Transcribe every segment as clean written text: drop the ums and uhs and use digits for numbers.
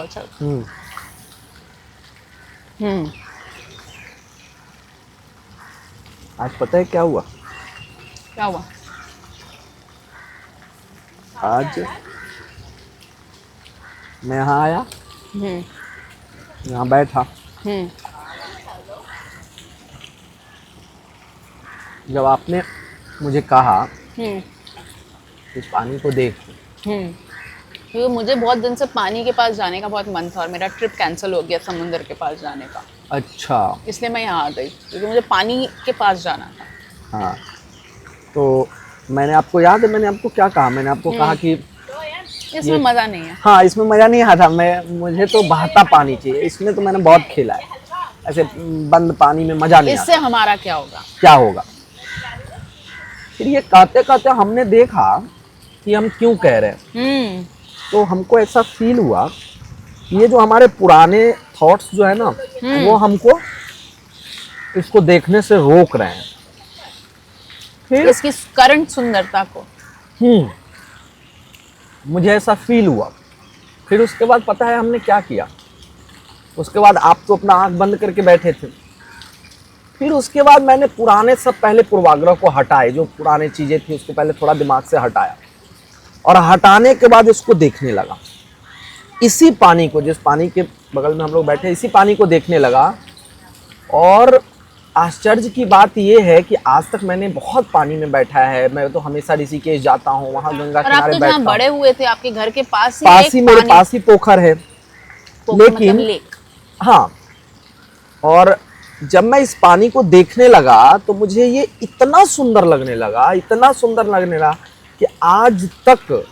अच्छा। हम्म। हम्म। आज पता है क्या हुआ? क्या हुआ? आज मैं यहाँ आया, हम्म। यहाँ बैठा। हम्म। जब आपने मुझे कहा हम्म। इस पानी को देख, हम्म। क्योंकि मुझे बहुत दिन से पानी के पास जाने का बहुत मन था और मेरा ट्रिप कैंसिल हो गया समुंदर के पास जाने का, अच्छा। इसलिए मैं यहाँ आ गई क्योंकि मुझे पानी के पास जाना था। हाँ, तो मैंने आपको याद है मैंने आपको क्या कहा? मैंने आपको कहा कि इसमें मज़ा नहीं है। हाँ, इसमें मज़ा नहीं आता। मुझे तो बहता पानी चाहिए। इसमें तो मैंने बहुत खेला है, ऐसे बंद पानी में मज़ा नहीं इससे आता। हमारा क्या होगा? क्या होगा? फिर ये कहते कहते हमने देखा कि हम क्यों कह रहे हैं। हम्म। तो हमको ऐसा फील हुआ कि ये जो हमारे पुराने थॉट्स जो है ना, वो हमको इसको देखने से रोक रहे हैं। फिर इसकी करंट सुंदरता को। मुझे ऐसा फील हुआ। फिर उसके बाद पता है हमने क्या किया? उसके बाद आप तो अपना आंख बंद करके बैठे थे। फिर उसके बाद मैंने पुराने सब पहले पूर्वाग्रह को हटाए, जो पुराने चीज़ें थी उसको पहले थोड़ा दिमाग से हटाया, और हटाने के बाद इसको देखने लगा। इसी पानी को, जिस पानी के बगल में हम लोग बैठे, इसी पानी को देखने लगा। और आश्चर्य की बात यह है कि आज तक मैंने बहुत पानी में बैठा है। मैं तो हमेशा ऋषिकेश जाता हूँ, वहाँ गंगा और आप किनारे तो बैठता जहाँ हूँ। बड़े हुए थे आपके घर के पास ही मेरे पास ही पोखर है। लेकिन मतलब लेक। हाँ, और जब मैं इस पानी को देखने लगा तो मुझे ये इतना सुंदर लगने लगा, इतना सुंदर लगने लगा कि आज तक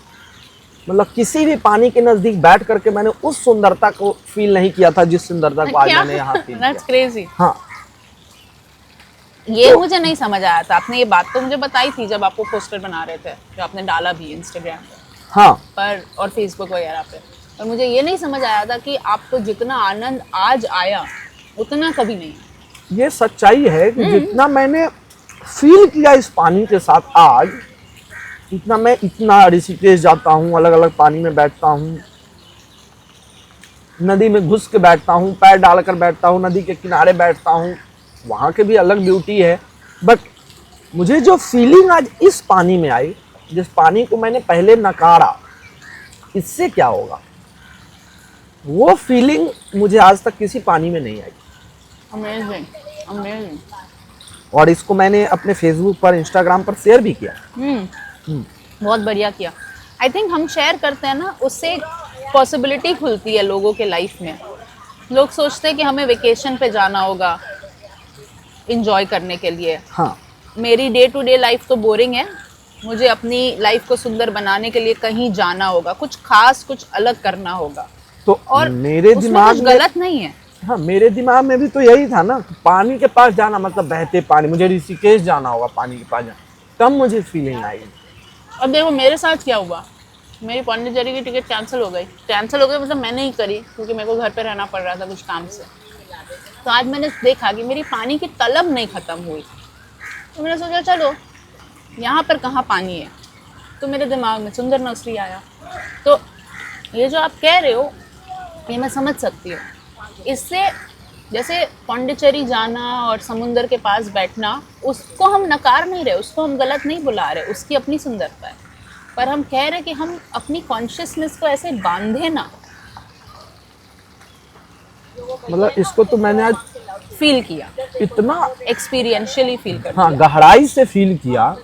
मतलब किसी भी पानी के नजदीक बैठ करके मैंने उस सुंदरता को फील नहीं किया था जिस सुंदरता को आज मैंने यहाँ फील That's किया। crazy। हाँ, ये तो मुझे नहीं समझ आया था। आपने ये बात तो मुझे बताई थी जब आपको पोस्टर बना रहे थे, जो आपने डाला भी इंस्टाग्राम हाँ, पर और फेसबुक वगैरह पे। और मुझे ये नहीं समझ आया था कि आपको जितना आनंद आज आया उतना कभी नहीं। ये सच्चाई है कि जितना मैंने फील किया इस पानी के साथ आज, इतना ऋषिकेश जाता हूँ, अलग अलग पानी में बैठता हूँ, नदी में घुस के बैठता हूँ, पैर डालकर बैठता हूँ, नदी के किनारे बैठता हूँ, वहाँ के भी अलग ब्यूटी है। बट मुझे जो फीलिंग आज इस पानी में आई, जिस पानी को मैंने पहले नकारा, इससे क्या होगा, वो फीलिंग मुझे आज तक किसी पानी में नहीं आई। Amazing, amazing. और इसको मैंने अपने फेसबुक पर, इंस्टाग्राम पर शेयर भी किया। बहुत बढ़िया किया। आई थिंक हम शेयर करते हैं ना, उससे एक पॉसिबिलिटी खुलती है लोगों के लाइफ में। लोग सोचते हैं कि हमें वेकेशन पे जाना होगा इंजॉय करने के लिए। हाँ, मेरी डे टू डे लाइफ तो बोरिंग है, मुझे अपनी लाइफ को सुंदर बनाने के लिए कहीं जाना होगा, कुछ खास, कुछ अलग करना होगा। तो और मेरे उसमें दिमाग कुछ में गलत नहीं है। हाँ, मेरे दिमाग में भी तो यही था ना, पानी के पास जाना मतलब बहते पानी, मुझे ऋषिकेश जाना होगा पानी के पास जाना, तब मुझे फीलिंग आई। अब देखो मेरे साथ क्या हुआ, मेरी पौंडीचेरी की टिकट कैंसिल हो गई। मतलब मैंने ही करी क्योंकि मेरे को घर पे रहना पड़ रहा था कुछ काम से। तो आज मैंने देखा कि मेरी पानी की तलब नहीं ख़त्म हुई, तो मैंने सोचा चलो यहाँ पर कहाँ पानी है, तो मेरे दिमाग में सुंदर नर्सरी आया। तो ये जो आप कह रहे हो ये मैं समझ सकती हूँ। इससे जैसे पौंडीचेरी जाना और समुंदर के पास बैठना, उसको हम नकार नहीं रहे, उसको हम गलत नहीं बुला रहे, उसकी अपनी सुंदरता है। पर हम कह रहे हैं कि हम अपनी कॉन्शियसनेस को ऐसे बांधे ना। मतलब इसको तो मैंने आज फील किया, इतना एक्सपीरियंशियली फील कर हाँ, दिया। गहराई से फील किया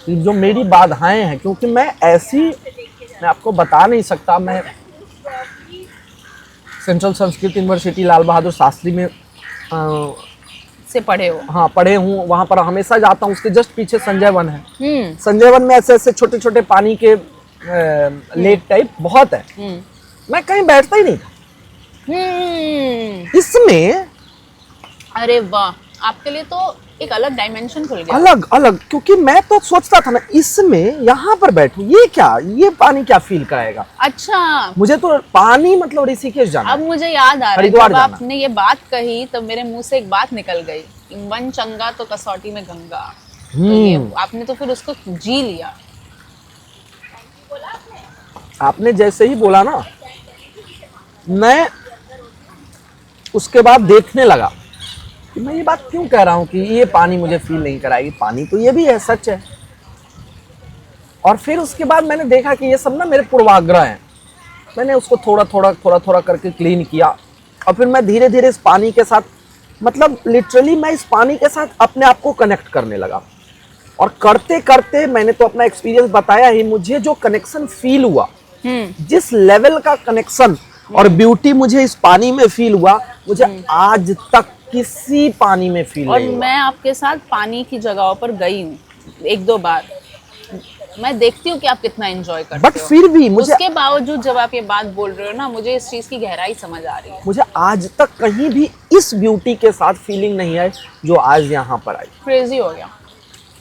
कि जो मेरी बाधाएं हैं, क्योंकि मैं आपको बता नहीं सकता। मैं सेंट्रल संस्कृत यूनिवर्सिटी लाल बहादुर शास्त्री में से पढ़े हो? हाँ, पढ़े हूँ, वहाँ पर हमेशा जाता हूँ। उसके जस्ट पीछे संजय वन है। संजय वन में ऐसे ऐसे छोटे छोटे पानी के लेक टाइप बहुत है। मैं कहीं बैठता ही नहीं था इसमें। अरे वाह, आपके लिए तो एक अलग डायमेंशन खुल गया। अलग, क्योंकि मैं तो सोचता था ना, इसमें यहाँ पर बैठूं, ये पानी क्या फील कराएगा। अच्छा, मुझे तो पानी मतलब ऋषिकेश जाना। अब मुझे याद आ रहा है, हरिद्वार जब जाना। आपने ये बात कही तो मेरे मुंह से एक बात निकल गई, मन चंगा तो कसौटी में गंगा। तो ये आपने तो फिर उसको जी लिया। आपने जैसे ही बोला ना मैं उसके बाद देखने लगा कि मैं ये बात क्यों कह रहा हूँ कि ये पानी मुझे फील नहीं कराएगी। पानी तो ये भी है, सच है। और फिर उसके बाद मैंने देखा कि ये सब ना मेरे पूर्वाग्रह हैं। मैंने उसको थोड़ा थोड़ा करके क्लीन किया, और फिर मैं धीरे धीरे इस पानी के साथ, मतलब लिटरली मैं इस पानी के साथ अपने आप को कनेक्ट करने लगा। और करते करते मैंने तो अपना एक्सपीरियंस बताया ही, मुझे जो कनेक्शन फील हुआ, जिस लेवल का कनेक्शन और ब्यूटी मुझे इस पानी में फील हुआ, मुझे आज तक किसी पानी में फील और नहीं हुआ। मैं आपके साथ पानी की जगहों पर गई हूँ 1-2 बार। मैं देखती हूँ कि आप कितना एंजॉय करते बट हो। फिर भी मुझे, उसके बावजूद जब आप ये बात बोल रहे हो ना, मुझे इस चीज की गहराई समझ आ रही है। मुझे आज तक कहीं भी इस ब्यूटी के साथ फीलिंग नहीं आई जो आज यहाँ पर आई। क्रेजी हो गया।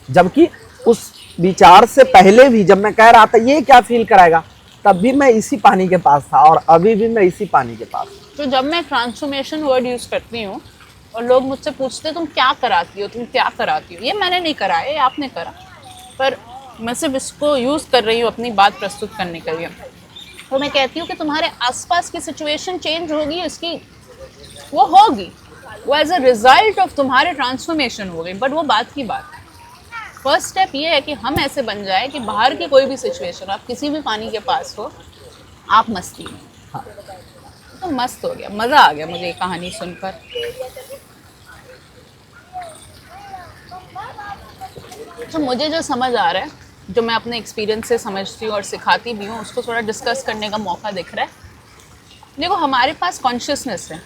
जबकि उस विचार से पहले भी जब मैं कह रहा था ये क्या फील कराएगा, तब भी मैं इसी पानी के पास था, और अभी भी मैं इसी पानी के पास हूँ। तो जब मैं ट्रांसफॉर्मेशन वर्ड यूज करती हूँ और लोग मुझसे पूछते तुम क्या कराती हो, तुम क्या कराती हो, ये मैंने नहीं करा है, ये आपने करा, पर मैं सिर्फ इसको यूज कर रही हूँ अपनी बात प्रस्तुत करने के लिए। तो मैं कहती हूँ कि तुम्हारे आसपास की सिचुएशन चेंज होगी, इसकी वो होगी, वो एज अ रिजल्ट ऑफ तुम्हारे ट्रांसफॉर्मेशन हो गई, बट वो बात की बात है। फर्स्ट स्टेप ये है कि हम ऐसे बन जाए कि बाहर की कोई भी सिचुएशन, आप किसी भी पानी के पास हो, आप मस्ती में। हाँ। तो मस्त हो गया, मज़ा आ गया मुझे ये कहानी सुनकर। तो मुझे जो समझ आ रहा है, जो मैं अपने एक्सपीरियंस से समझती हूँ और सिखाती भी हूँ, उसको थोड़ा डिस्कस करने का मौका दिख रहा है। देखो, हमारे पास कॉन्शियसनेस है।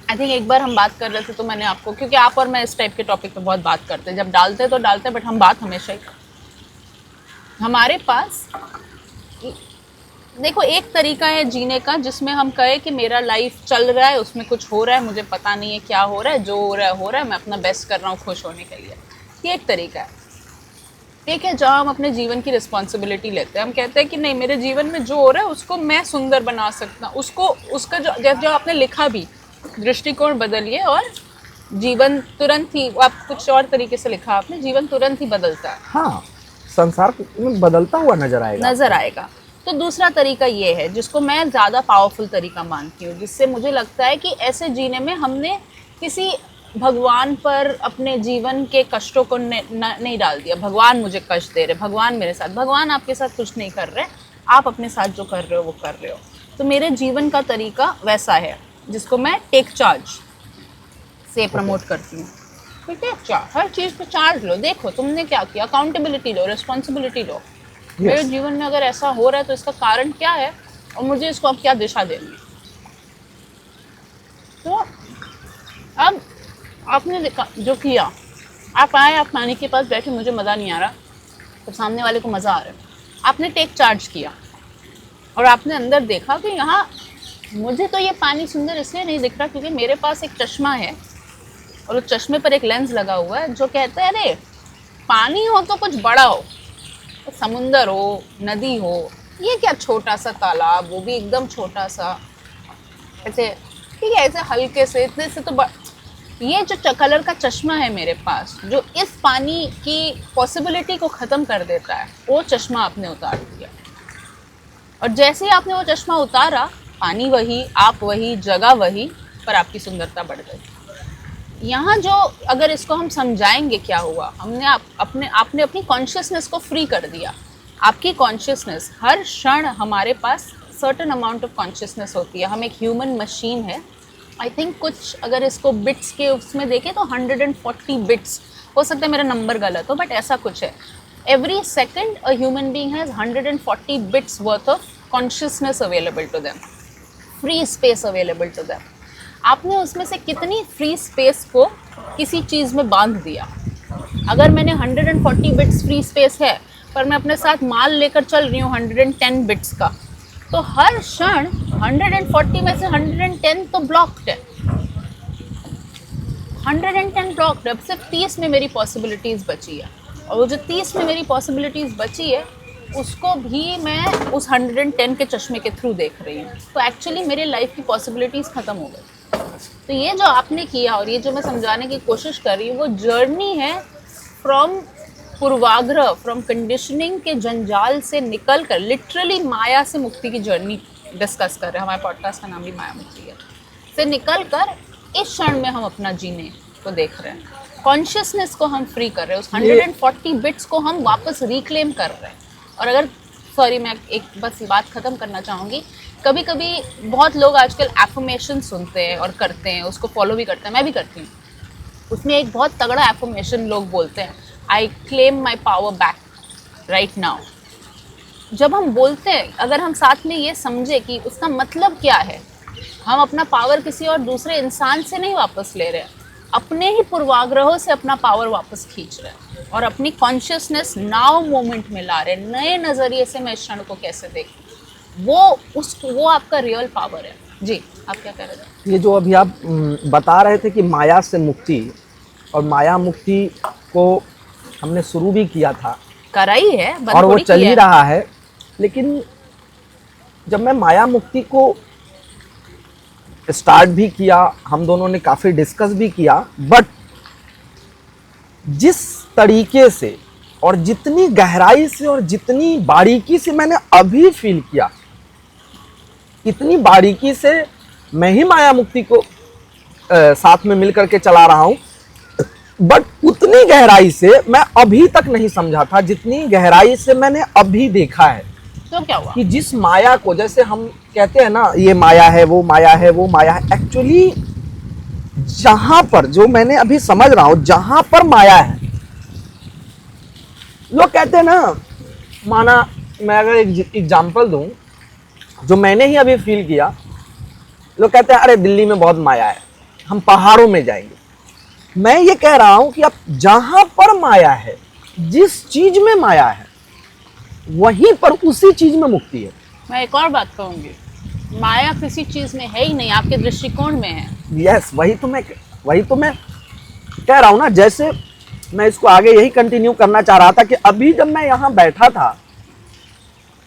आई थिंक एक बार हम बात कर रहे थे, तो मैंने आपको, क्योंकि आप और मैं इस टाइप के टॉपिक पे बहुत बात करते हैं, जब डालते तो डालते, बट हम बात हमेशा ही, हमारे पास देखो एक तरीका है जीने का जिसमें हम कहें कि मेरा लाइफ चल रहा है, उसमें कुछ हो रहा है, मुझे पता नहीं है क्या हो रहा है, जो हो रहा है, मैं अपना बेस्ट कर रहा हूँ खुश होने के लिए। ये एक तरीका है, ठीक है, जहाँ हम अपने जीवन की रिस्पॉन्सिबिलिटी लेते हैं। हम कहते हैं कि नहीं, मेरे जीवन में जो हो रहा है उसको मैं सुंदर बना सकता हूँ, उसको उसका जो आपने लिखा भी, दृष्टिकोण बदलिए और जीवन तुरंत ही, आप कुछ और तरीके से लिखा आपने, जीवन तुरंत ही बदलता है, हाँ, संसार में बदलता हुआ नजर आएगा। तो दूसरा तरीका ये है जिसको मैं ज़्यादा पावरफुल तरीका मानती हूँ, जिससे मुझे लगता है कि ऐसे जीने में हमने किसी भगवान पर अपने जीवन के कष्टों को नहीं डाल दिया। भगवान मुझे कष्ट दे रहे, भगवान मेरे साथ, भगवान आपके साथ कुछ नहीं कर रहे, आप अपने साथ जो कर रहे हो वो कर रहे हो। तो मेरे जीवन का तरीका वैसा है जिसको मैं टेक चार्ज से प्रमोट करती हूँ। ठीक है, हर चीज़ पे चार्ज लो, देखो तुमने क्या किया, अकाउंटेबिलिटी लो, रिस्पॉन्सिबिलिटी लो। मेरे जीवन में अगर ऐसा हो रहा है तो इसका कारण क्या है और मुझे इसको अब क्या दिशा देनी है। तो अब आपने देखा जो किया, आप आए, आप पानी के पास बैठे, मुझे मज़ा नहीं आ रहा, तो सामने वाले को मज़ा आ रहा है, आपने टेक चार्ज किया और आपने अंदर देखा कि यहाँ मुझे तो ये पानी सुंदर इसलिए नहीं दिख रहा क्योंकि मेरे पास एक चश्मा है और उस चश्मे पर एक लेंस लगा हुआ है जो कहता है अरे पानी हो तो कुछ बड़ा हो, तो समुंदर हो, नदी हो, ये क्या छोटा सा तालाब, वो भी एकदम छोटा सा, ऐसे ठीक है, ऐसे हल्के से, इतने से तो ये जो कलर का चश्मा है मेरे पास, जो इस पानी की पॉसिबिलिटी को ख़त्म कर देता है, वो चश्मा आपने उतार दिया। और जैसे ही आपने वो चश्मा उतारा, पानी वही, आप वही, जगह वही, पर आपकी सुंदरता बढ़ गई। यहाँ जो, अगर इसको हम समझाएंगे क्या हुआ, हमने आपने अपनी कॉन्शियसनेस को फ्री कर दिया। आपकी कॉन्शियसनेस, हर क्षण हमारे पास सर्टेन अमाउंट ऑफ कॉन्शियसनेस होती है। हम एक ह्यूमन मशीन है। आई थिंक कुछ अगर इसको बिट्स के उसमें देखें तो 140 बिट्स, हो सकता है मेरा नंबर गलत हो, बट ऐसा कुछ है। Every second a human being has 140 bits worth of consciousness available to them, free space available to them. आपने उसमें से कितनी फ्री स्पेस को किसी चीज़ में बांध दिया। अगर मैंने 140 बिट्स फ्री स्पेस है पर मैं अपने साथ माल लेकर चल रही हूँ 110 बिट्स का, तो हर क्षण 140 में से 110 तो ब्लॉक्ड है, 110 ब्लॉक्ड है। अब सिर्फ 30 में मेरी पॉसिबिलिटीज़ बची है, और वो जो 30 में मेरी पॉसिबिलिटीज़ बची है उसको भी मैं उस 110 के चश्मे के थ्रू देख रही हूँ। तो एक्चुअली मेरे लाइफ की पॉसिबिलिटीज़ ख़त्म हो गई। तो ये जो आपने किया और ये जो मैं समझाने की कोशिश कर रही हूँ, वो जर्नी है फ्रॉम पूर्वाग्रह, फ्रॉम कंडीशनिंग के जंजाल से निकल कर, लिटरली माया से मुक्ति की जर्नी डिस्कस कर रहे हैं, हमारे पॉडकास्ट का नाम भी माया मुक्ति है, से निकल कर इस क्षण में हम अपना जीने को देख रहे हैं, कॉन्शियसनेस को हम फ्री कर रहे हैं, उस 140 बिट्स को हम वापस रिक्लेम कर रहे हैं। और अगर सॉरी मैं एक बस बात ख़त्म करना चाहूँगी, कभी कभी बहुत लोग आजकल एफर्मेशन सुनते हैं और करते हैं, उसको फॉलो भी करते हैं, मैं भी करती हूँ। उसमें एक बहुत तगड़ा एफर्मेशन लोग बोलते हैं, I claim my power back right now. जब हम बोलते हैं, अगर हम साथ में ये समझे कि उसका मतलब क्या है, हम अपना पावर किसी और दूसरे इंसान से नहीं वापस ले रहे हैं, अपने ही पूर्वाग्रहों से अपना पावर वापस खींच रहे हैं और अपनी कॉन्शियसनेस नाउ मोमेंट में ला रहे हैं, नए नज़रिए से मैं इस क्षण को कैसे देखूं, वो आपका रियल पावर है। जी आप क्या कह रहे थे? ये जो अभी आप बता रहे थे कि माया से मुक्ति, और माया मुक्ति को हमने शुरू भी किया था, करा ही है, बंद और वो थोड़ी चल किया ही है। रहा है। लेकिन जब मैं माया मुक्ति को स्टार्ट भी किया, हम दोनों ने काफ़ी डिस्कस भी किया, बट जिस तरीके से और जितनी गहराई से और जितनी बारीकी से मैंने अभी फील किया, इतनी बारीकी से मैं ही माया मुक्ति को साथ में मिल करके चला रहा हूँ, बट उतनी गहराई से मैं अभी तक नहीं समझा था जितनी गहराई से मैंने अभी देखा है। तो क्या हुआ? कि जिस माया को, जैसे हम कहते हैं ना, ये माया है, वो माया है, वो माया है, एक्चुअली जहां पर, जो मैंने अभी समझ रहा हूं, जहां पर माया है, लोग कहते हैं ना, माना मैं अगर एक एग्जांपल दूं जो मैंने ही अभी फील किया, लोग कहते हैं अरे दिल्ली में बहुत माया है, हम पहाड़ों में जाएंगे। मैं ये कह रहा हूं कि अब जहां पर माया है, जिस चीज में माया है, वहीं पर उसी चीज में मुक्ति है। मैं एक और बात कहूंगी, माया किसी चीज में है ही नहीं, आपके दृष्टिकोण में है। यस, वही तो मैं कह रहा हूं ना। जैसे मैं इसको आगे यही कंटिन्यू करना चाह रहा था कि अभी जब मैं यहाँ बैठा था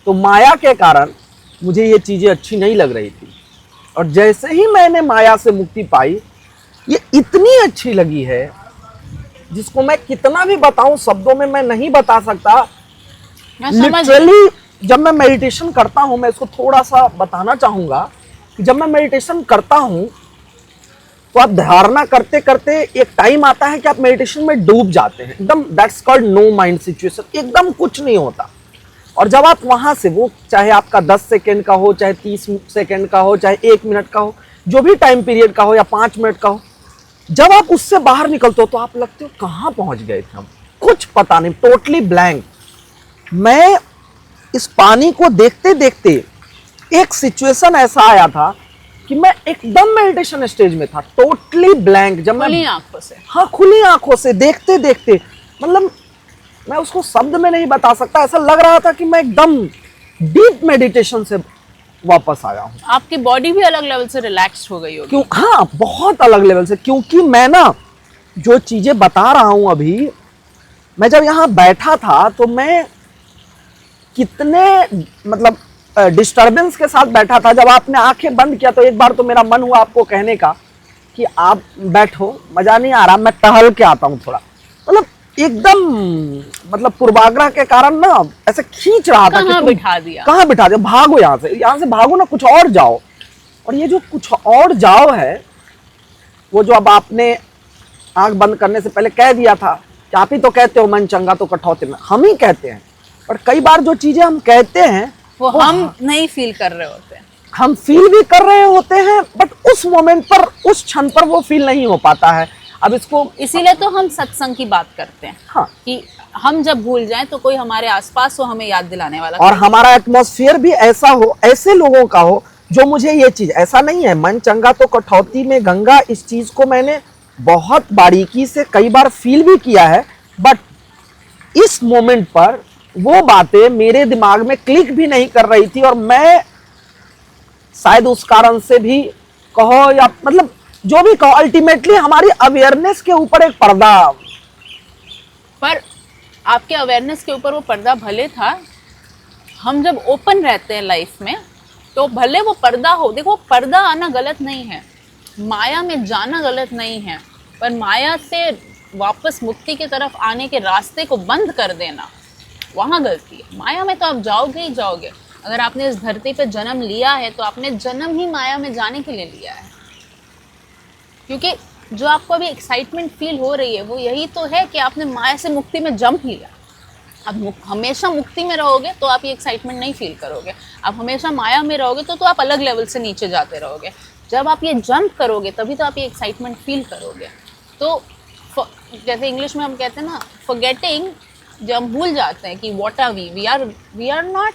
तो माया के कारण मुझे ये चीजें अच्छी नहीं लग रही थी, और जैसे ही मैंने माया से मुक्ति पाई, ये इतनी अच्छी लगी है जिसको मैं कितना भी बताऊं, शब्दों में मैं नहीं बता सकता। मैं समझ लिटरली जब मैं मेडिटेशन करता हूं, मैं इसको थोड़ा सा बताना चाहूंगा कि जब मैं मेडिटेशन करता हूं तो आप धारणा करते करते एक टाइम आता है कि आप मेडिटेशन में डूब जाते हैं, एकदम, that's called no mind situation, एकदम कुछ नहीं होता। और जब आप वहां से, वो चाहे आपका 10 सेकेंड का हो, चाहे 30 सेकेंड का हो, चाहे 1 मिनट का हो, जो भी टाइम पीरियड का हो, या 5 मिनट का हो, जब आप उससे बाहर निकलते हो तो आप लगते हो कहाँ पहुंच गए थे हम, कुछ पता नहीं, टोटली ब्लैंक। मैं इस पानी को देखते देखते एक सिचुएशन ऐसा आया था कि मैं एकदम मेडिटेशन स्टेज में था, टोटली ब्लैंक। जब खुली मैं, आंखों से, हाँ, खुली आंखों से देखते देखते, मतलब मैं उसको शब्द में नहीं बता सकता, ऐसा लग रहा था कि मैं एकदम डीप मेडिटेशन से वापस आया हूँ। आपकी बॉडी भी अलग लेवल से रिलैक्स हो गई होगी। क्यों? हाँ, बहुत अलग लेवल से, क्योंकि मैं ना जो चीजें बता रहा हूं अभी, मैं जब यहाँ बैठा था तो मैं कितने, मतलब डिस्टरबेंस के साथ बैठा था। जब आपने आंखें बंद किया तो एक बार तो मेरा मन हुआ आपको कहने का कि आप बैठो, मजा नहीं आ रहा, मैं टहल के आता हूँ थोड़ा, मतलब एकदम, मतलब पूर्वाग्रह के कारण ना ऐसे खींच रहा था कि कहाँ बिठा दिया, कहाँ बिठा दिया, भागो यहाँ से भागो ना, कुछ और जाओ। और ये जो कुछ और जाओ है, वो जो अब आपने आंख बंद करने से पहले कह दिया था कि आप ही तो कहते हो मन चंगा तो कठौती में, हम ही कहते हैं, पर कई बार जो चीजें हम कहते हैं वो हम नहीं फील कर रहे होते। हम फील भी कर रहे होते हैं, बट उस मोमेंट पर, उस क्षण पर वो फील नहीं हो पाता है। अब इसको, इसीलिए तो हम सत्संग की बात करते हैं, हाँ, कि हम जब भूल जाएं तो कोई हमारे आसपास हो, हमें याद दिलाने वाला, और हमारा एटमॉस्फेयर भी ऐसा हो, ऐसे लोगों का हो जो मुझे ये चीज, ऐसा नहीं है मन चंगा तो कठौती में गंगा, इस चीज को मैंने बहुत बारीकी से कई बार फील भी किया है, बट इस मोमेंट पर वो बातें मेरे दिमाग में क्लिक भी नहीं कर रही थी, और मैं शायद उस कारण से भी कहो, या मतलब जो भी कहो, अल्टीमेटली हमारी अवेयरनेस के ऊपर एक पर्दा। पर आपके अवेयरनेस के ऊपर वो पर्दा भले था, हम जब ओपन रहते हैं लाइफ में तो भले वो पर्दा हो, देखो पर्दा आना गलत नहीं है, माया में जाना गलत नहीं है, पर माया से वापस मुक्ति की तरफ आने के रास्ते को बंद कर देना, वहाँ गलती है। माया में तो आप जाओगे ही जाओगे, अगर आपने इस धरती पे जन्म लिया है तो आपने जन्म ही माया में जाने के लिए लिया है, क्योंकि जो आपको अभी एक्साइटमेंट फील हो रही है वो यही तो है कि आपने माया से मुक्ति में जंप लिया। अब हमेशा मुक्ति में रहोगे तो आप ये एक्साइटमेंट नहीं फील करोगे, आप हमेशा माया में रहोगे तो आप अलग लेवल से नीचे जाते रहोगे। जब आप ये जंप करोगे तभी तो आप ये एक्साइटमेंट फील करोगे। तो जैसे इंग्लिश में हम कहते हैं ना, फॉरगेटिंग, जब हम भूल जाते हैं कि what are we are not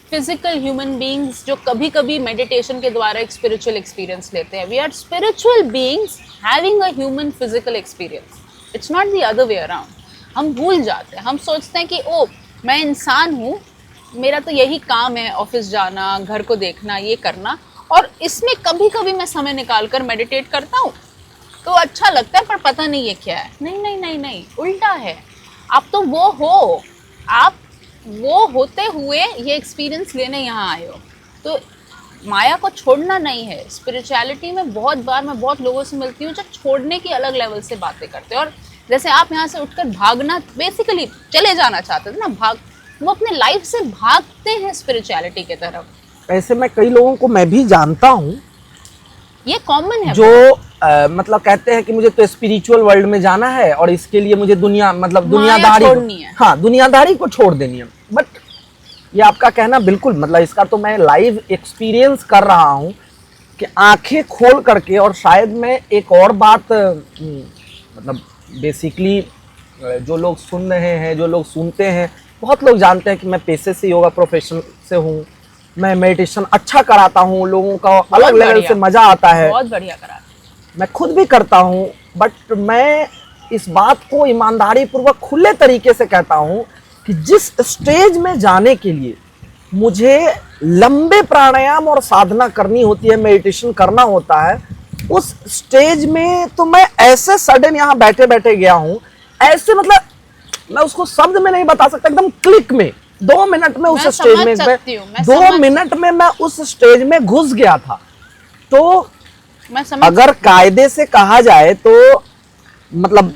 physical human beings जो कभी कभी मेडिटेशन के द्वारा एक स्पिरिचुअल एक्सपीरियंस लेते हैं। We are spiritual beings having a human physical experience, it's not the other way around. हम भूल जाते हैं, हम सोचते हैं कि ओ मैं इंसान हूँ, मेरा तो यही काम है, ऑफिस जाना, घर को देखना, ये करना, और इसमें कभी कभी मैं समय निकाल कर मेडिटेट करता हूँ तो अच्छा लगता है, पर पता नहीं ये क्या है। नहीं नहीं नहीं नहीं, उल्टा है। आप तो वो हो, आप वो होते हुए ये एक्सपीरियंस लेने यहाँ आए हो। तो माया को छोड़ना नहीं है। स्पिरिचुअलिटी में बहुत बार मैं बहुत लोगों से मिलती हूँ जो छोड़ने की अलग लेवल से बातें करते हैं, और जैसे आप यहाँ से उठकर भागना, बेसिकली चले जाना चाहते थे ना, वो अपने लाइफ से भागते हैं स्पिरिचुअलिटी की तरफ। ऐसे में कई लोगों को मैं भी जानता हूँ, ये कॉमन है, जो मतलब कहते हैं कि मुझे तो स्पिरिचुअल वर्ल्ड में जाना है और इसके लिए मुझे दुनियादारी छोड़नी है। हाँ, दुनियादारी को छोड़ देनी है। बट ये आपका कहना बिल्कुल, मतलब इसका तो मैं लाइव एक्सपीरियंस कर रहा हूँ कि आंखें खोल करके। और शायद मैं एक और बात, मतलब बेसिकली जो लोग सुन रहे हैं, जो लोग सुनते हैं, बहुत लोग जानते हैं कि मैं पेशे से योगा प्रोफेशन से हूँ, मैं मेडिटेशन अच्छा कराता हूँ, लोगों का अलग लेवल से मजा आता है, बहुत बढ़िया करा, मैं खुद भी करता हूँ। बट मैं इस बात को ईमानदारी पूर्वक खुले तरीके से कहता हूँ कि जिस स्टेज में जाने के लिए मुझे लंबे प्राणायाम और साधना करनी होती है, मेडिटेशन करना होता है, उस स्टेज में तो मैं ऐसे सडन यहाँ बैठे बैठे गया हूँ, ऐसे मतलब मैं उसको शब्द में नहीं बता सकता, एकदम क्लिक में 2 मिनट में उस स्टेज में, 2 मिनट में मैं उस स्टेज में घुस गया था। तो अगर कायदे से कहा जाए तो मतलब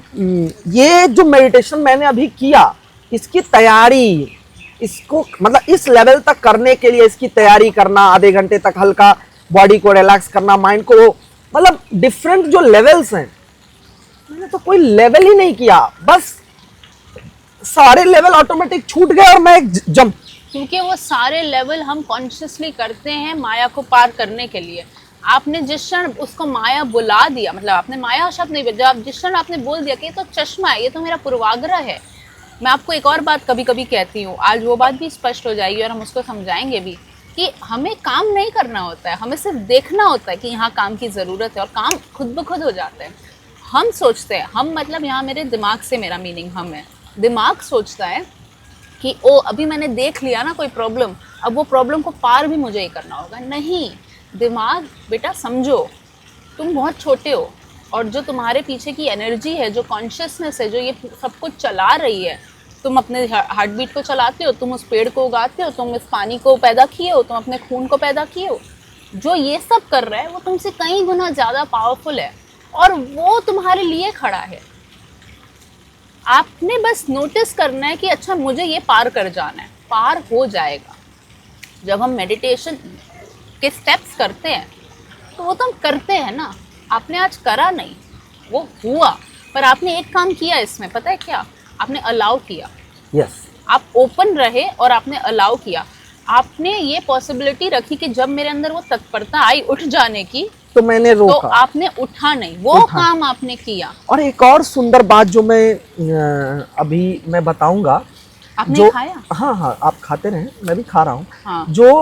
ये जो मेडिटेशन मैंने अभी किया, इसकी तैयारी, इसको मतलब इस लेवल तक करने के लिए इसकी तैयारी करना, आधे घंटे तक हल्का बॉडी को रिलैक्स करना, माइंड को, मतलब डिफरेंट जो लेवल्स हैं, मैंने तो कोई लेवल ही नहीं किया, बस सारे लेवल ऑटोमेटिक छूट गए और मैं जंप। क्योंकि वो सारे लेवल हम कॉन्शियसली करते हैं माया को पार करने के लिए। आपने जिस क्षण उसको माया बुला दिया, मतलब आपने माया शब्द नहीं भेजा, जिस क्षण आपने बोल दिया कि ये तो चश्मा है, ये तो मेरा पूर्वाग्रह है। मैं आपको एक और बात कभी कभी कहती हूँ, आज वो बात भी स्पष्ट हो जाएगी और हम उसको समझाएंगे भी, कि हमें काम नहीं करना होता है, हमें सिर्फ देखना होता है कि यहाँ काम की ज़रूरत है, और काम खुद ब खुद हो जाता है। हम सोचते हैं, हम मतलब यहाँ मेरे दिमाग से मेरा मीनिंग हम है, दिमाग सोचता है कि ओ अभी मैंने देख लिया ना कोई प्रॉब्लम, अब वो प्रॉब्लम को पार भी मुझे ही करना होगा। नहीं, दिमाग बेटा समझो, तुम बहुत छोटे हो, और जो तुम्हारे पीछे की एनर्जी है, जो कॉन्शियसनेस है, जो ये सब कुछ चला रही है, तुम अपने हार्ट बीट को चलाते हो, तुम उस पेड़ को उगाते हो, तुम इस पानी को पैदा किए हो, तुम अपने खून को पैदा किए हो। जो ये सब कर रहा है वो तुमसे कई गुना ज़्यादा पावरफुल है, और वो तुम्हारे लिए खड़ा है। आपने बस नोटिस करना है कि अच्छा मुझे ये पार कर जाना है, पार हो जाएगा। जब हम मेडिटेशन के स्टेप्स करते हैं तो वो तो हम करते हैं ना, आपने आज करा नहीं, वो हुआ, पर आपने एक काम किया इसमें, पता है क्या? आपने अलाउ किया। यस, आप ओपन रहे और आपने अलाउ किया। आपने ये पॉसिबिलिटी रखी कि जब मेरे अंदर वो तत्परता आई उठ जाने की, तो मैंने रोका, तो आपने उठा नहीं, वो काम आपने किया। और एक और सुंदर बात जो मैं अभी मैं बताऊंगा, आपने जो खाया? हाँ हाँ, आप खाते रहे, मैं भी खा रहा हूँ। हाँ। जो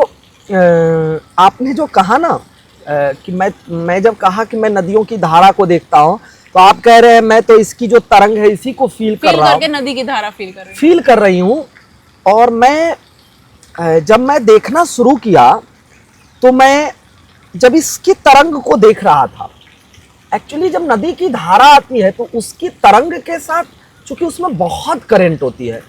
आपने जो कहा ना कि मैं जब कहा कि मैं नदियों की धारा को देखता हूँ, तो आप कह रहे हैं मैं तो इसकी जो तरंग है इसी को फील कर रहा हूँ, नदी की धारा फील कर रही हूँ। और मैं जब मैं देखना शुरू किया, तो मैं जब इसकी तरंग को देख रहा था, एक्चुअली जब नदी की धारा आती है तो उसकी तरंग के साथ, चूंकि उसमें बहुत करंट होती है,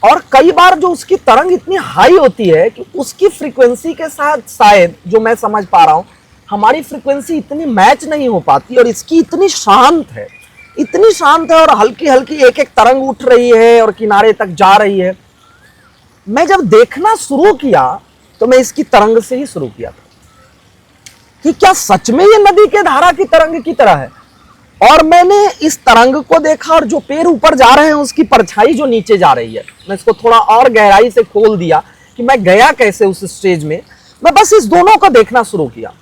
और कई बार जो उसकी तरंग इतनी हाई होती है कि उसकी फ्रीक्वेंसी के साथ शायद, जो मैं समझ पा रहा हूँ, हमारी फ्रीक्वेंसी इतनी मैच नहीं हो पाती, और इसकी इतनी शांत है, और हल्की हल्की एक एक तरंग उठ रही है और किनारे तक जा रही है। मैं जब देखना शुरू किया तो मैं इसकी तरंग से ही शुरू किया था कि क्या सच में ये नदी के धारा की तरंग की तरह है। और मैंने इस तरंग को देखा और जो पेड़ ऊपर जा रहे हैं उसकी परछाई जो नीचे जा रही है। मैं इसको थोड़ा और गहराई से खोल दिया कि मैं गया कैसे उस स्टेज में। मैं बस इस दोनों को देखना शुरू किया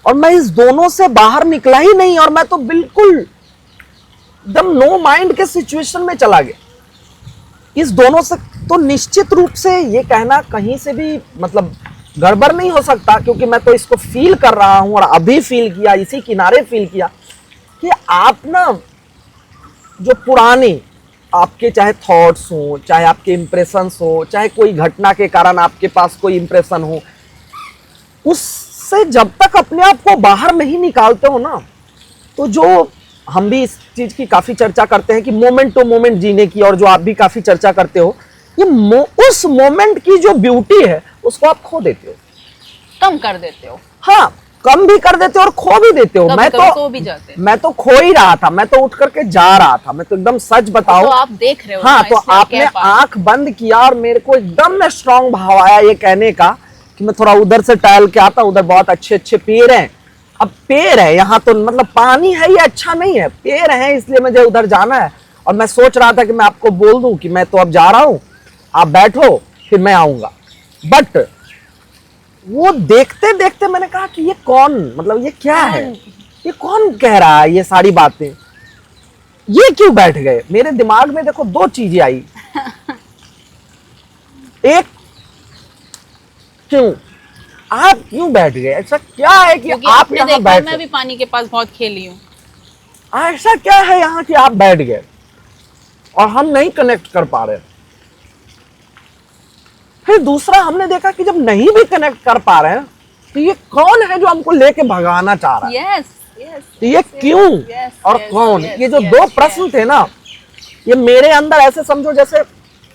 और मैं इस दोनों से बाहर निकला ही नहीं, और मैं तो बिल्कुल एकदम नो माइंड के सिचुएशन में चला गया इस दोनों से। तो निश्चित रूप से ये कहना कहीं से भी मतलब गड़बड़ नहीं हो सकता, क्योंकि मैं तो इसको फील कर रहा हूं और अभी फील किया, इसी किनारे फील किया कि आप ना जो पुराने आपके चाहे थॉट्स हो, चाहे आपके इंप्रेशंस हो, चाहे कोई घटना के कारण आपके पास कोई इंप्रेशन हो, उससे जब तक अपने आप को बाहर नहीं निकालते हो ना, तो जो हम भी इस चीज की काफी चर्चा करते हैं कि मोमेंट टू मोमेंट जीने की, और जो आप भी काफी चर्चा करते हो, ये उस मोमेंट की जो ब्यूटी है उसको आप खो देते हो, कम कर देते हो। हाँ, कम भी कर देते हो और खो भी देते हो। मैं तो खो ही रहा था, मैं तो उठ करके जा रहा था, मैं तो एकदम सच बताऊं। तो आप देख रहे हो। हाँ, तो आपने आंख बंद किया और मेरे को एकदम स्ट्रांग भाव आया ये कहने का कि मैं थोड़ा उधर से टहल के आता, उधर बहुत अच्छे अच्छे पेड़ हैं। अब पेड़ है यहाँ तो मतलब पानी है ये अच्छा नहीं है, पेड़ है, इसलिए मुझे उधर जाना है। और मैं सोच रहा था कि मैं आपको बोल दूं कि मैं तो अब जा रहा हूं, आप बैठो फिर मैं आऊंगा। बट वो देखते देखते मैंने कहा कि ये कौन, मतलब ये क्या है, ये कौन कह रहा है ये सारी बातें, ये क्यों बैठ गए। मेरे दिमाग में देखो दो चीजें आई। एक, क्यों आप क्यों बैठ गए, ऐसा क्या है कि आप यहाँ बैठ। मैं भी पानी के पास बहुत खेली हूँ। ऐसा क्या है यहाँ कि आप बैठ गए और हम नहीं कनेक्ट कर पा रहे। फिर दूसरा हमने देखा कि जब नहीं भी कनेक्ट कर पा रहे हैं तो ये कौन है जो हमको लेके भगाना चाह रहा है। तो ये क्यों और कौन, ये जो दो प्रश्न थे ना, ये मेरे अंदर ऐसे समझो जैसे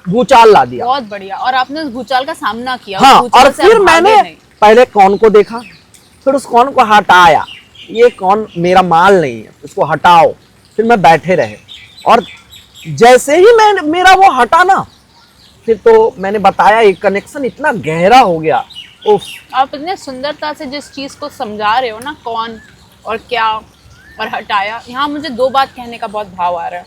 भूचाल ला दिया। बहुत बढ़िया। और आपने उस भूचाल का सामना किया। हाँ, और फिर मैंने पहले कौन को देखा, फिर उस कौन को हटाया, ये कौन मेरा माल नहीं है, उसको हटाओ। फिर मैं बैठे रहे और जैसे ही मैं मेरा वो हटा ना, फिर तो मैंने बताया एक कनेक्शन इतना गहरा हो गया। उफ, आप इतने सुंदरता से जिस चीज को समझा रहे हो ना, कौन और क्या और हटाया, यहाँ मुझे दो बात कहने का बहुत भाव आ रहा है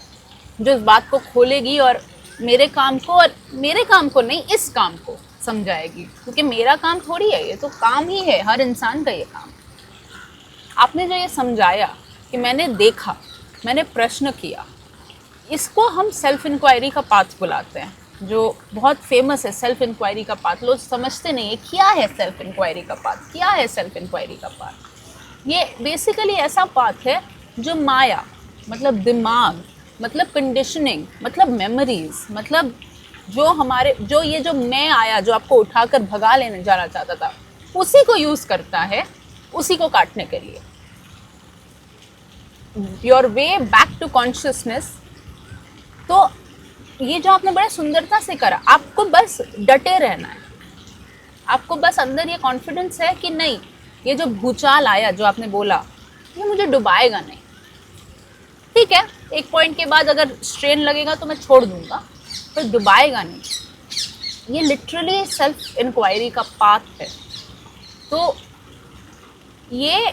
जो इस बात को खोलेगी और मेरे काम को, और मेरे काम को नहीं, इस काम को समझाएगी। क्योंकि मेरा काम थोड़ी है, ये तो काम ही है हर इंसान का ये काम। आपने जो ये समझाया कि मैंने देखा, मैंने प्रश्न किया, इसको हम सेल्फ इंक्वायरी का पाथ बुलाते हैं, जो बहुत फेमस है। सेल्फ इंक्वायरी का पाथ लोग समझते नहीं है क्या है सेल्फ इंक्वायरी का पाथ, क्या है सेल्फ इंक्वायरी का पाथ। ये बेसिकली ऐसा पाथ है जो माया मतलब दिमाग, मतलब कंडीशनिंग, मतलब मेमोरीज, मतलब जो हमारे जो ये जो मैं आया जो आपको उठाकर भगा लेने जाना चाहता था, उसी को यूज करता है, उसी को काटने के लिए। Your way back to consciousness. तो ये जो आपने बड़े सुंदरता से करा, आपको बस डटे रहना है, आपको बस अंदर ये कॉन्फिडेंस है कि नहीं, ये जो भूचाल आया जो आपने बोला, ये मुझे डुबाएगा नहीं। ठीक है, एक पॉइंट के बाद अगर स्ट्रेन लगेगा तो मैं छोड़ दूंगा, पर डुबाएगा नहीं। ये लिटरली सेल्फ इंक्वायरी का पाथ है। तो ये,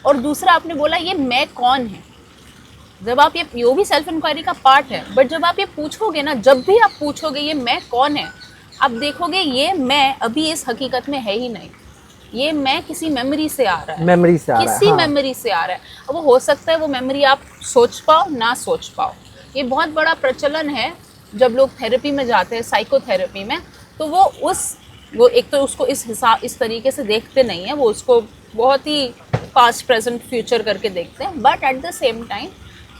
और दूसरा आपने बोला ये मैं कौन है, जब आप ये भी सेल्फ इंक्वायरी का पार्ट है। बट जब आप ये पूछोगे ना, जब भी आप पूछोगे ये मैं कौन है, आप देखोगे ये मैं अभी इस हकीकत में है ही नहीं, ये मैं किसी मेमोरी से आ रहा है, मेमोरी से आ रहा है, किसी मेमोरी से आ रहा है। अब वो हो सकता है वो मेमोरी आप सोच पाओ ना सोच पाओ। ये बहुत बड़ा प्रचलन है जब लोग थेरेपी में जाते हैं, साइकोथेरेपी में, तो वो एक तो उसको इस तरीके से देखते नहीं है, वो उसको बहुत ही पास्ट प्रेजेंट फ्यूचर करके देखते हैं। But at the same time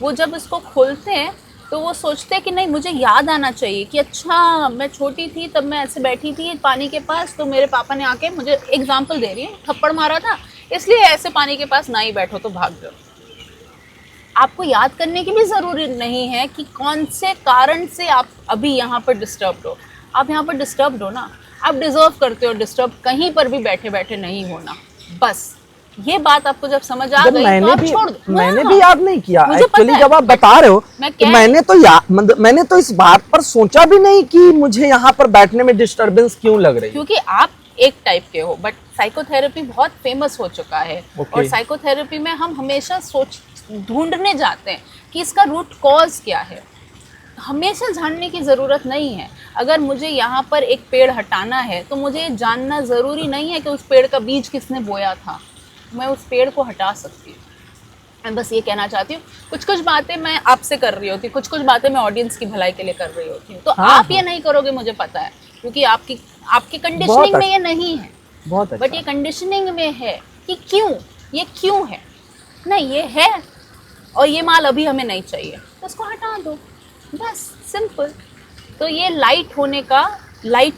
वो जब इसको खोलते हैं तो वो सोचते हैं कि नहीं, मुझे याद आना चाहिए कि अच्छा मैं छोटी थी तब मैं ऐसे बैठी थी पानी के पास, तो मेरे पापा ने आके, मुझे एग्जाम्पल दे रही है, थप्पड़ मारा था, इसलिए ऐसे पानी के पास ना ही बैठो तो भाग जाओ। आपको याद करने की भी ज़रूरी नहीं है कि कौन से कारण से आप अभी यहाँ पर डिस्टर्ब हो। आप यहाँ पर डिस्टर्ब हो ना, आप डिज़र्व करते हो डिस्टर्ब, कहीं पर भी बैठे बैठे नहीं होना। बस ये बात आपको जब समझ आ जब गई तो आप छोड़ दो। मैंने हाँ, भी याद नहीं किया मुझे पता एक्चुअली। है, जब आप बता रहे हो मैं तो कह मैंने तो इस बात पर सोचा भी नहीं कि मुझे यहाँ पर बैठने में डिस्टरबेंस क्यों लग रही है। क्योंकि आप एक टाइप के हो, बट साइकोथेरेपी बहुत फेमस हो चुका है। Okay. और साइकोथेरेपी में हम हमेशा ढूंढने जाते हैं कि इसका रूट कॉज क्या है। हमेशा जानने की ज़रूरत नहीं है। अगर मुझे यहाँ पर एक पेड़ हटाना है तो मुझे ये जानना ज़रूरी नहीं है कि उस पेड़ का बीज किसने बोया था। मैं उस पेड़ को हटा सकती हूँ। मैं बस ये कहना चाहती हूँ, कुछ कुछ बातें मैं आपसे कर रही होती, कुछ कुछ बातें मैं ऑडियंस की भलाई के लिए कर रही होती हूँ। तो हाँ, आप ये नहीं करोगे, मुझे पता है, क्योंकि आपकी कंडीशनिंग में ये नहीं है। बहुत बट अच्छा। ये कंडीशनिंग में है कि क्यों, ये क्यों है। नहीं, ये है और ये माल अभी हमें नहीं चाहिए तो उसको हटा दो, बस सिंपल। तो ये लाइट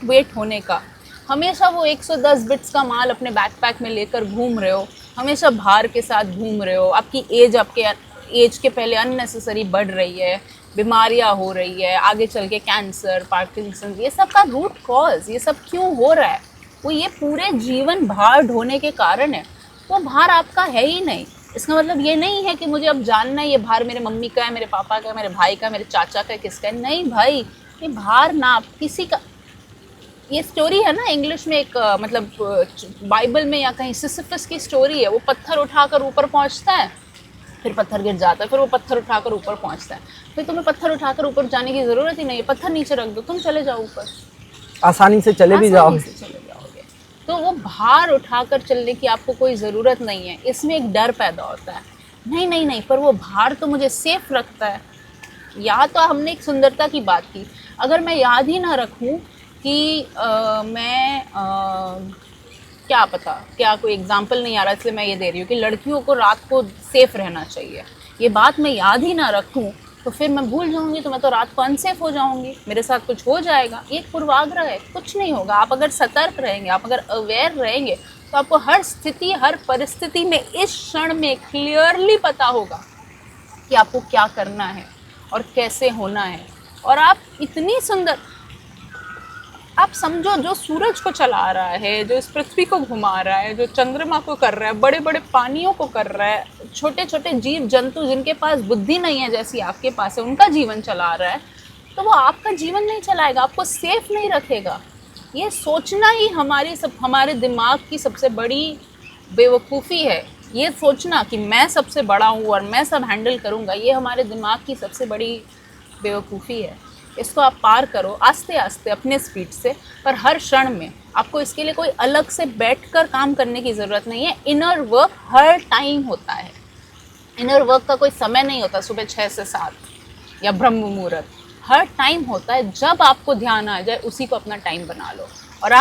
वेट होने का, हमेशा वो 110 बिट्स का माल अपने बैकपैक में लेकर घूम रहे हो, हमेशा भार के साथ घूम रहे हो, आपकी आपके एज के पहले अननेसेसरी बढ़ रही है, बीमारियां हो रही है, आगे चल के कैंसर, पार्किंसन, ये सब का रूट कॉज, ये सब क्यों हो रहा है, वो ये पूरे जीवन भार ढोने के कारण है। वो भार आपका है ही नहीं। इसका मतलब ये नहीं है कि मुझे अब जानना है ये भार मेरे मम्मी का है, मेरे पापा का है, मेरे भाई का है, मेरे चाचा का है, किसका है। नहीं भाई, ये भार ना आप किसी का। ये स्टोरी है ना इंग्लिश में एक मतलब बाइबल में या कहीं सिसिफस की स्टोरी है। वो पत्थर उठाकर ऊपर पहुंचता है, फिर पत्थर गिर जाता है, फिर वो पत्थर उठाकर ऊपर पहुंचता है, फिर तुम्हें पत्थर उठाकर ऊपर जाने की ज़रूरत ही नहीं है। पत्थर नीचे रख दो, तुम चले जाओ ऊपर, आसानी से चले भी आसानी जाओगे। से चले जाओगे। तो वो भार उठाकर चलने की आपको कोई ज़रूरत नहीं है। इसमें एक डर पैदा होता है, नहीं नहीं नहीं, पर वो भार तो मुझे सेफ रखता है। या तो हमने एक सुंदरता की बात की, अगर मैं याद ही ना रखूं कि क्या पता, क्या कोई एग्जाम्पल नहीं आ रहा इसलिए मैं ये दे रही हूँ कि लड़कियों को रात को सेफ रहना चाहिए, ये बात मैं याद ही ना रखूँ तो फिर मैं भूल जाऊँगी, तो मैं तो रात को अनसेफ हो जाऊँगी, मेरे साथ कुछ हो जाएगा। ये एक पूर्वाग्रह है, कुछ नहीं होगा। आप अगर सतर्क रहेंगे, आप अगर अवेयर रहेंगे तो आपको हर स्थिति, हर परिस्थिति में इस क्षण में क्लियरली पता होगा कि आपको क्या करना है और कैसे होना है। और आप इतनी सुंदर, आप समझो, जो सूरज को चला रहा है, जो इस पृथ्वी को घुमा रहा है, जो चंद्रमा को कर रहा है, बड़े बड़े पानियों को कर रहा है, छोटे छोटे जीव जंतु जिनके पास बुद्धि नहीं है जैसी आपके पास है, उनका जीवन चला रहा है, तो वो आपका जीवन नहीं चलाएगा, आपको सेफ नहीं रखेगा। ये सोचना ही हमारे दिमाग की सबसे बड़ी बेवकूफ़ी है। ये सोचना कि मैं सबसे बड़ा हूँ और मैं सब हैंडल करूँगा, ये हमारे दिमाग की सबसे बड़ी बेवकूफ़ी है। इसको आप पार करो आस्ते आस्ते अपने स्पीड से, पर हर क्षण में। आपको इसके लिए कोई अलग से बैठकर काम करने की ज़रूरत नहीं है। इनर वर्क हर टाइम होता है। इनर वर्क का कोई समय नहीं होता, सुबह 6 से 7 या ब्रह्म मुहूर्त, हर टाइम होता है। जब आपको ध्यान आ जाए उसी को अपना टाइम बना लो। और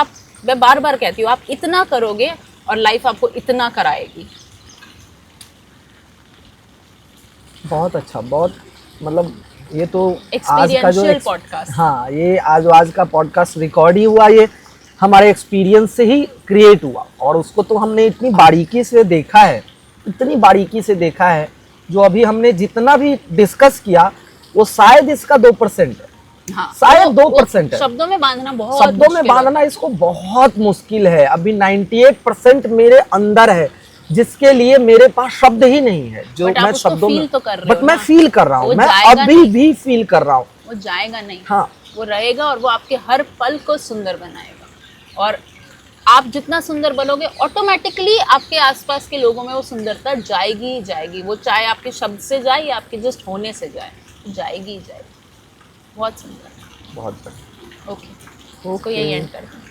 मैं बार बार कहती हूँ, आप इतना करोगे और लाइफ आपको इतना कराएगी। बहुत अच्छा, बहुत मतलब ये तो आज का जो एक्सपीरियंशियल पॉडकास्ट, हाँ, ये आज का पॉडकास्ट रिकॉर्ड ही हुआ, ये हमारे एक्सपीरियंस से ही क्रिएट हुआ। और उसको तो हमने इतनी बारीकी से देखा है, इतनी बारीकी से देखा है, जो अभी हमने जितना भी डिस्कस किया वो शायद इसका 2% है। हाँ, शायद 2% है। शब्दों में बांधना बहुत शब्दों में मुश्किल है। बांधना इसको बहुत मुश्किल है। अभी 98% मेरे अंदर है, जिसके लिए मेरे पास शब्द ही नहीं है। जो But मैं आप उसको शब्दों में feel तो कर रहे बट हो मैं ना। फील कर रहा हूँ, वो मैं जाएगा अभी नहीं। भी फील कर रहा हूँ। वो जाएगा नहीं, हाँ, वो रहेगा और वो आपके हर पल को सुंदर बनाएगा। और आप जितना सुंदर बनोगे, ऑटोमेटिकली आपके आसपास के लोगों में वो सुंदरता जाएगी ही जाएगी। वो चाहे आपके शब्द से जाए या आपके जस्ट होने से जाए, जाएगी ही जाएगी। बहुत सुंदर, बहुत बढ़िया। ओके, तो यही एंड करते हैं।